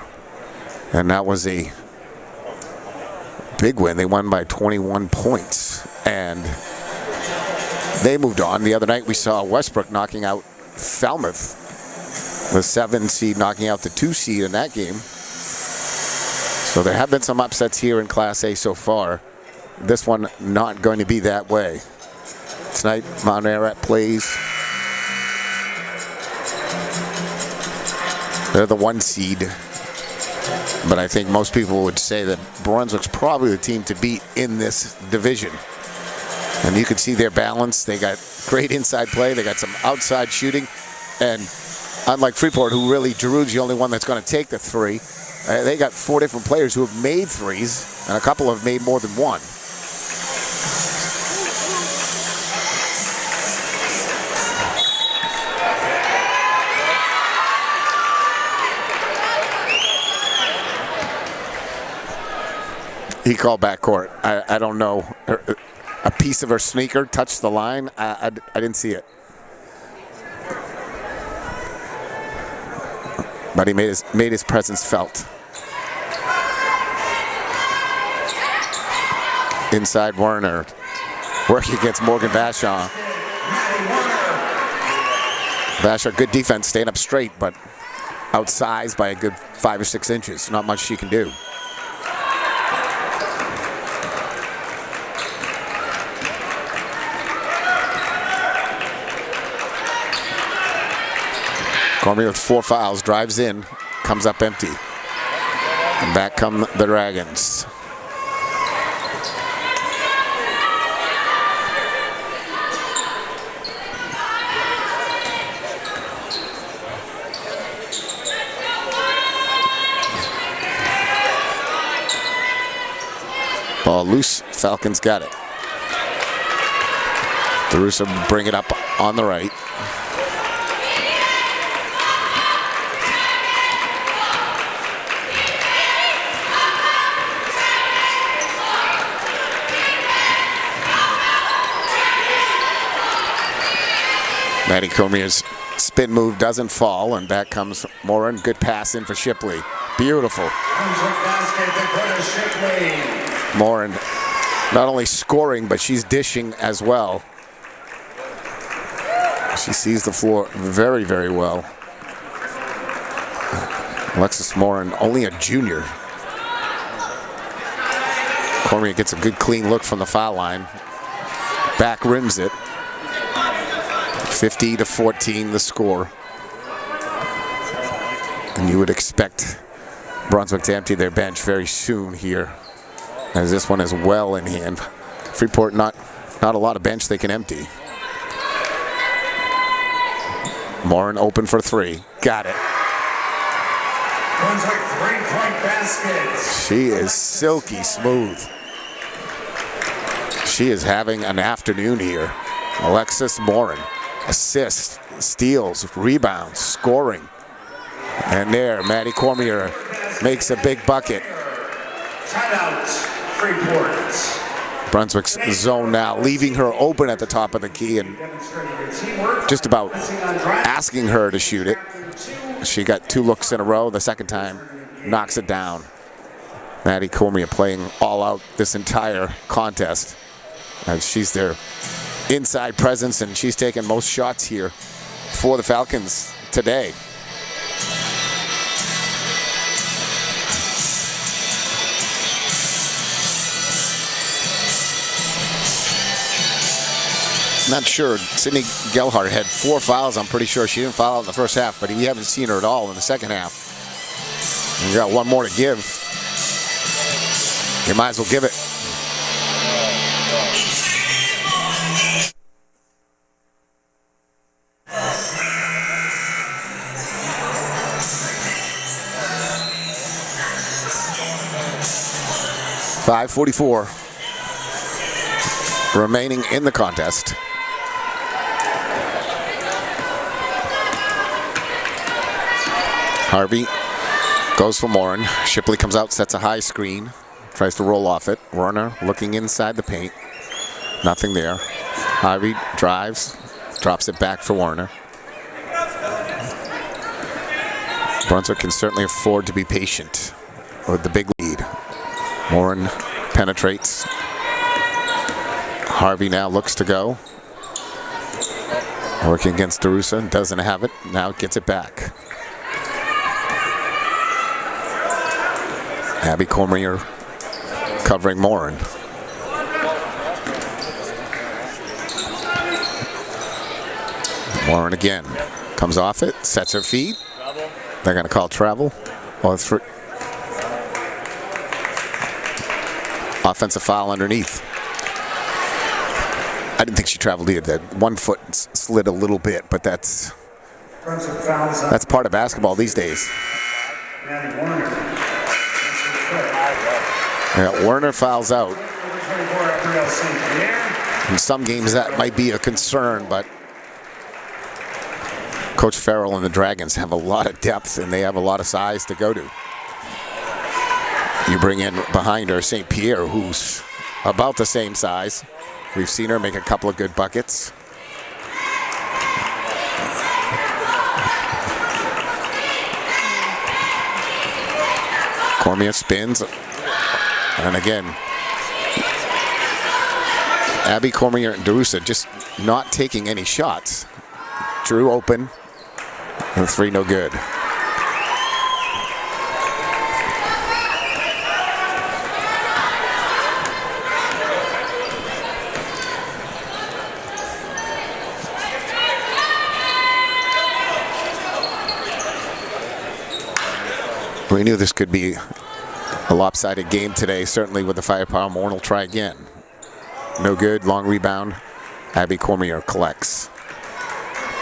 And that was a big win. They won by 21 points. And they moved on. The other night we saw Westbrook knocking out Falmouth. The 7 seed knocking out the 2 seed in that game. So there have been some upsets here in Class A so far. This one not going to be that way. Tonight, Mount Ararat plays. They're the 1 seed. But I think most people would say that Brunswick's probably the team to beat in this division. And you can see their balance. They got great inside play. They got some outside shooting. And unlike Freeport, who really, Giroud's the only one that's going to take the 3. They got 4 different players who have made 3s, and a couple have made more than 1. He called backcourt. I don't know. A piece of her sneaker touched the line. I didn't see it. But he made his presence felt. Inside Werner, working against Morgan Vashon. Vashon, good defense, staying up straight, but outsized by a good 5 or 6 inches. Not much she can do. Cormier with 4 fouls, drives in, comes up empty. And back come the Dragons. Ball loose, Falcons got it. DeRusso bring it up on the right. Maddie Cormier's spin move doesn't fall, and back comes Morin. Good pass in for Shipley. Beautiful. Morin not only scoring, but she's dishing as well. She sees the floor very, very well. Alexis Morin, only a junior. Cormier gets a good clean look from the foul line. Back rims it. 50-14 the score. And you would expect Brunswick to empty their bench very soon here, as this one is well in hand. Freeport not a lot of bench they can empty. Morin open for three. Got it. Brunswick three-point basket. She is silky smooth. She is having an afternoon here. Alexis Morin, assists, steals, rebounds, scoring. And there, Maddie Cormier makes a big bucket. Timeout, Freeport. Brunswick's zone now, leaving her open at the top of the key and just about asking her to shoot it. She got 2 looks in a row. The second time, knocks it down. Maddie Cormier playing all out this entire contest. As she's their inside presence, and she's taken most shots here for the Falcons today. Not sure. Sydney Gelhardt had 4 fouls. I'm pretty sure she didn't foul out in the first half, but we haven't seen her at all in the second half. And we got one more to give. You might as well give it. .544 remaining in the contest. Harvey goes for Morin. Shipley comes out, sets a high screen, tries to roll off it. Werner looking inside the paint. Nothing there. Harvey drives, drops it back for Werner. Brunswick can certainly afford to be patient with the big lead. Morin penetrates. Harvey now looks to go. Working against DeRussa, doesn't have it. Now gets it back. Abby Cormier covering Morin. Morin again. Comes off it, sets her feet. They're going to call travel. Offensive foul underneath. I didn't think she traveled either. That 1 foot slid a little bit, but that's part of basketball these days. Yeah, Werner fouls out. In some games that might be a concern, but Coach Farrell and the Dragons have a lot of depth and they have a lot of size to go to. You bring in behind her St. Pierre, who's about the same size. We've seen her make a couple of good buckets. Cormier spins. And again, Abby Cormier and DeRussa just not taking any shots. Drew open. And 3 no good. We knew this could be a lopsided game today, certainly with the firepower. Morin will try again. No good, long rebound. Abby Cormier collects.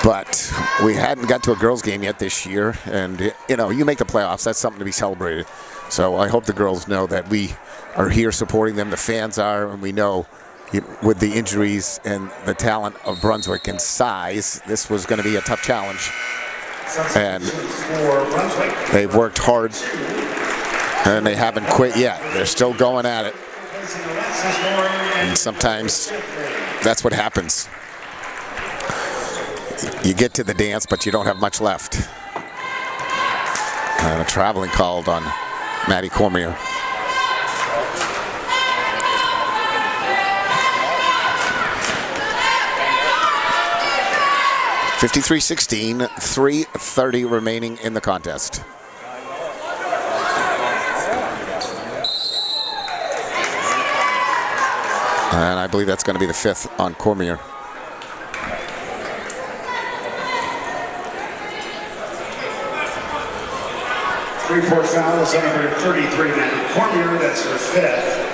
But we hadn't got to a girls game yet this year, and you know, you make the playoffs, that's something to be celebrated. So I hope the girls know that we are here supporting them, the fans are, and we know with the injuries and the talent of Brunswick and size, this was going to be a tough challenge. And they've worked hard, and they haven't quit yet. They're still going at it. And sometimes that's what happens. You get to the dance, but you don't have much left. And a traveling called on Maddie Cormier. 53-16, 3:30 remaining in the contest. And I believe that's going to be the 5th on Cormier. Freeport foul is on number 33, Maine Cormier. That's her 5th.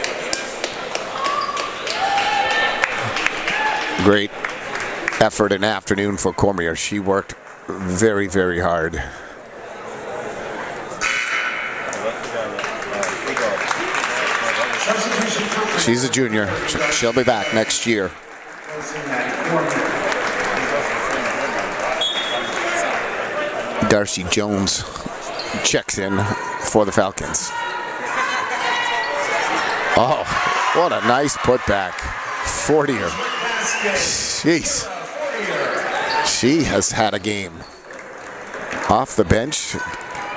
Great effort and afternoon for Cormier. She worked very, very hard. She's a junior. She'll be back next year. Darcy Jones checks in for the Falcons. Oh, what a nice putback. 40er. Jeez. She has had a game. Off the bench.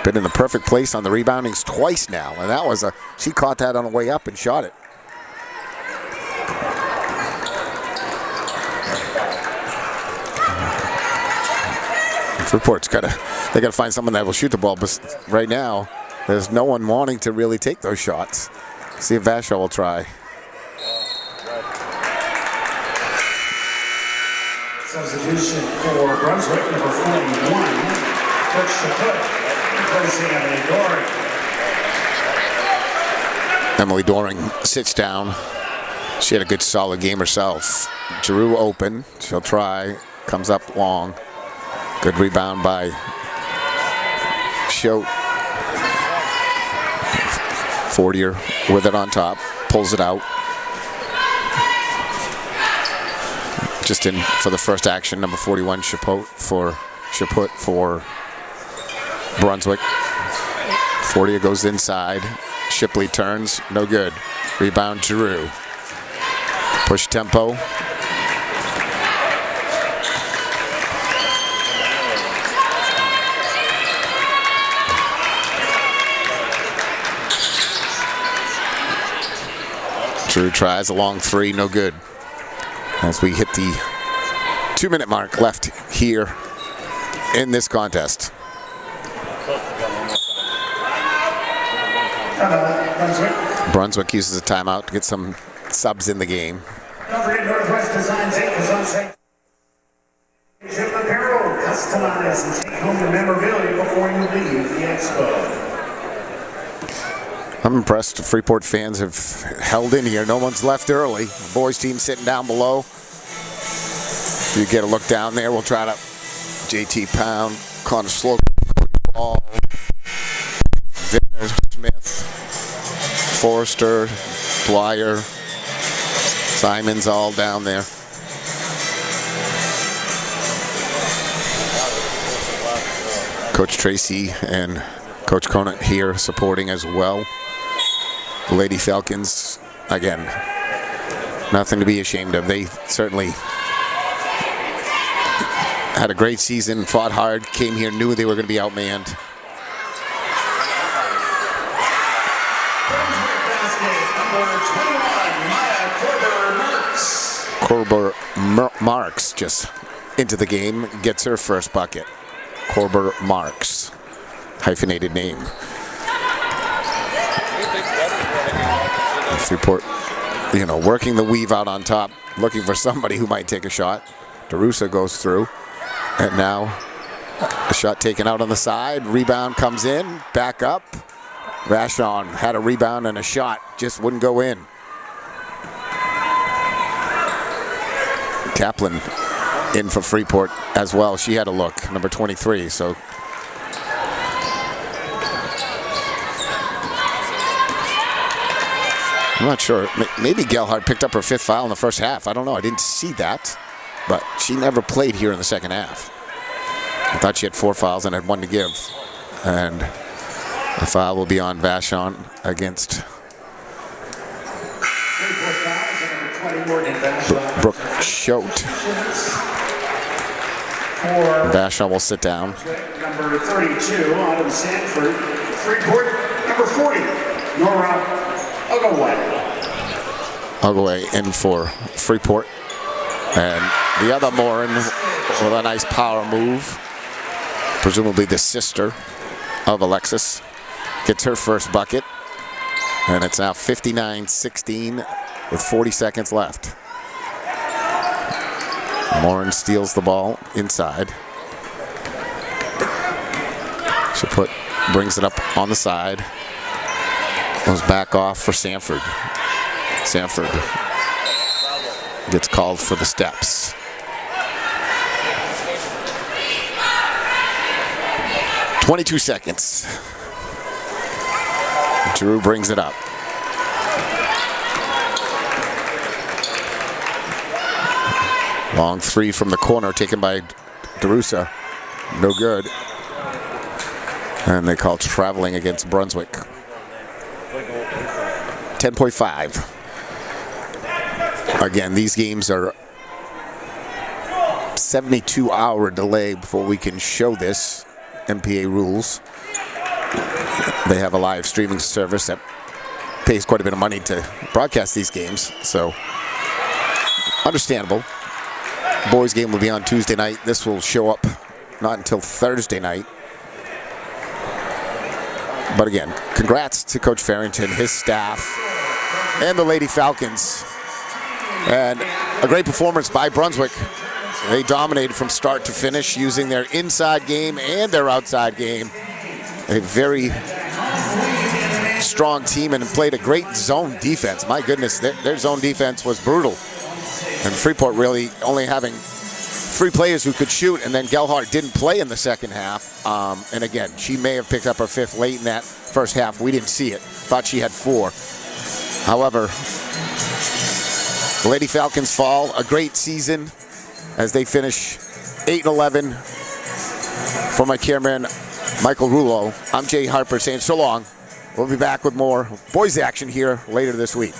Been in the perfect place on the reboundings twice now. And that was she caught that on the way up and shot it. Freeport's they gotta find someone that will shoot the ball, but right now there's no one wanting to really take those shots. See if Vashon will try. Substitution for Brunswick, number 41, Coach Chaput, replacing Emily Doring. Emily Doring sits down. She had a good solid game herself. Giroux open, she'll try, comes up long. Good rebound by Schote. 40er with it on top, pulls it out. Just in for the first action, number 41, Chaput for Brunswick. 40er goes inside. Shipley turns, no good. Rebound, Giroux. Push tempo. Giroux tries a long 3, no good. As we hit the 2-minute mark left here in this contest. Brunswick uses a timeout to get some subs in the game. Don't forget Northwest Designs Inc. is on site. Apparel, customize and take home the memorabilia before you leave the expo. I'm impressed. Freeport fans have held in here. No one's left early. The boys team sitting down below. If you get a look down there, we'll try to. JT Pound, Connor Slope, Ball, Victor Smith, Forrester, Dwyer, Simon's all down there. Coach Tracy and Coach Conant here supporting as well. Lady Falcons, again, nothing to be ashamed of. They certainly had a great season, fought hard, came here, knew they were going to be outmanned. Corber Marks just into the game, gets her first bucket. Corber Marks, hyphenated name. Freeport, working the weave out on top, looking for somebody who might take a shot. DeRussa goes through, and now a shot taken out on the side. Rebound comes in, back up. Vashon had a rebound and a shot, just wouldn't go in. Kaplan in for Freeport as well. She had a look, number 23, so. I'm not sure. Maybe Gelhardt picked up her 5th foul in the first half. I don't know. I didn't see that. But she never played here in the second half. I thought she had 4 fouls and had 1 to give. And the foul will be on Vashon against Brooke Schote. Vashon will sit down. Number 32, Autumn Sanford. Freeport, number 40, Nora Ogaway in for Freeport. And the other Morin with a nice power move. Presumably the sister of Alexis gets her first bucket. And it's now 59-16 with 40 seconds left. Lauren steals the ball inside. She brings it up on the side. Goes back off for Sanford. Sanford gets called for the steps. "22 seconds. Drew brings it up. Long three from the corner taken by DeRussa. No good. And they call traveling against Brunswick. 10.5. Again, these games are 72-hour delay before we can show this. MPA rules. They have a live streaming service that pays quite a bit of money to broadcast these games, so understandable. Boys game will be on Tuesday night. This will show up not until Thursday night. But again, congrats to Coach Farrington, his staff, and the Lady Falcons. And a great performance by Brunswick. They dominated from start to finish using their inside game and their outside game. A very strong team and played a great zone defense. My goodness, their zone defense was brutal. And Freeport really only having 3 players who could shoot, and then Gelhardt didn't play in the second half. And again, she may have picked up her 5th late in that first half. We didn't see it. Thought she had 4. However, the Lady Falcons fall. A great season as they finish 8-11. For my cameraman, Michael Rulo, I'm Jay Harper saying so long. We'll be back with more boys action here later this week.